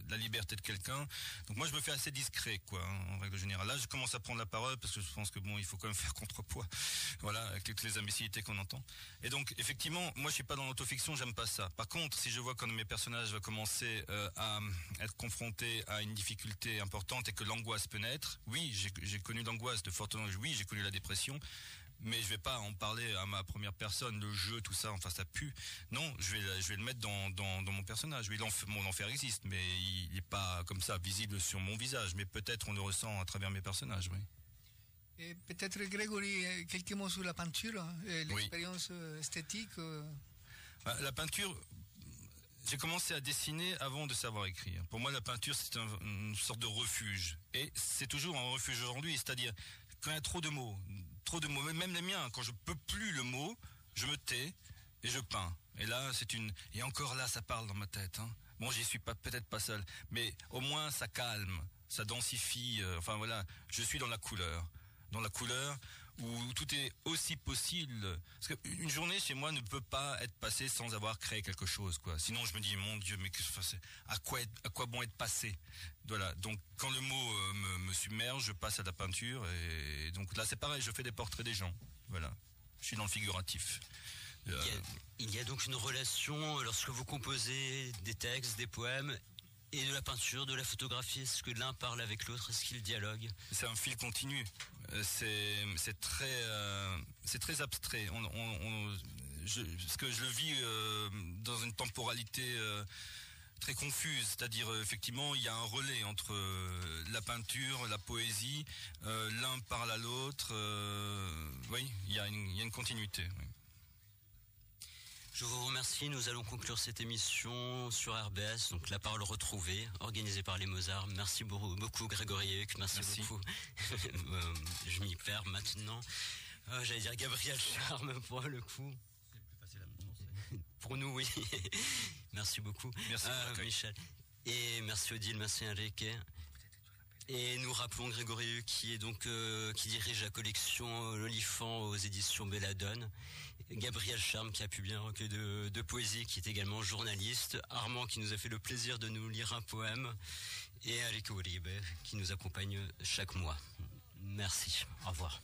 la liberté de quelqu'un. Donc moi, je me fais assez discret, quoi, en règle générale. Là, je commence à prendre la parole parce que je pense que il faut quand même faire contrepoids. Voilà, avec toutes les imbécilités qu'on entend. Et donc, effectivement, moi, je suis pas dans l'autofiction. J'aime pas ça. Par contre, si je vois qu'un de mes personnages va commencer à être confronté à une difficulté importante et que l'angoisse peut naître, oui, j'ai connu l'angoisse de forte angoisse. Oui, j'ai connu la dépression. Mais je vais pas en parler à ma première personne, le jeu, tout ça, enfin ça pue. Non, je vais le mettre dans mon personnage. Oui, mon enfer existe, mais il est pas comme ça visible sur mon visage. Mais peut-être on le ressent à travers mes personnages, oui. Et peut-être Grégory, quelques mots sur la peinture, l'expérience esthétique. La peinture, j'ai commencé à dessiner avant de savoir écrire. Pour moi, la peinture, c'est une sorte de refuge. Et c'est toujours un refuge aujourd'hui, c'est-à-dire quand il y a trop de mots, même les miens, quand je peux plus le mot, je me tais et je peins. Et là, et encore là, ça parle dans ma tête, hein. Bon, j'y suis peut-être pas seul, mais au moins ça calme, ça densifie, enfin voilà, je suis dans la couleur où tout est aussi possible. Parce qu'une journée chez moi ne peut pas être passée sans avoir créé quelque chose, quoi. Sinon je me dis, mon Dieu, mais à quoi bon être passé? Voilà. Donc quand le mot me submerge, je passe à la peinture, et donc là c'est pareil, je fais des portraits des gens. Voilà. Je suis dans le figuratif. Il y a donc une relation lorsque vous composez des textes, des poèmes, et de la peinture, de la photographie. Est-ce que l'un parle avec l'autre? Est-ce qu'ils dialoguent? C'est un fil continu. C'est très abstrait. Parce que je le vis dans une temporalité très confuse. C'est-à-dire, effectivement, il y a un relais entre la peinture, la poésie. L'un parle à l'autre. Oui, il y a une continuité. Oui. Je vous remercie. Nous allons conclure cette émission sur RBS, donc La Parole Retrouvée, organisée par les Mozart. Merci beaucoup Grégory Huck, merci beaucoup. Je m'y perds maintenant. J'allais dire Gabriel Charme pour le coup. C'est plus facile à me prononcer. Pour nous, oui. Merci beaucoup. Merci Michel. Et merci Odile, merci Enrique. Et nous rappelons Grégory Huck qui dirige la collection L'Olifant aux éditions Belladone. Gabriel Charme qui a publié un recueil de poésie, qui est également journaliste. Armand qui nous a fait le plaisir de nous lire un poème. Et Enrique Uribe qui nous accompagne chaque mois. Merci. Au revoir.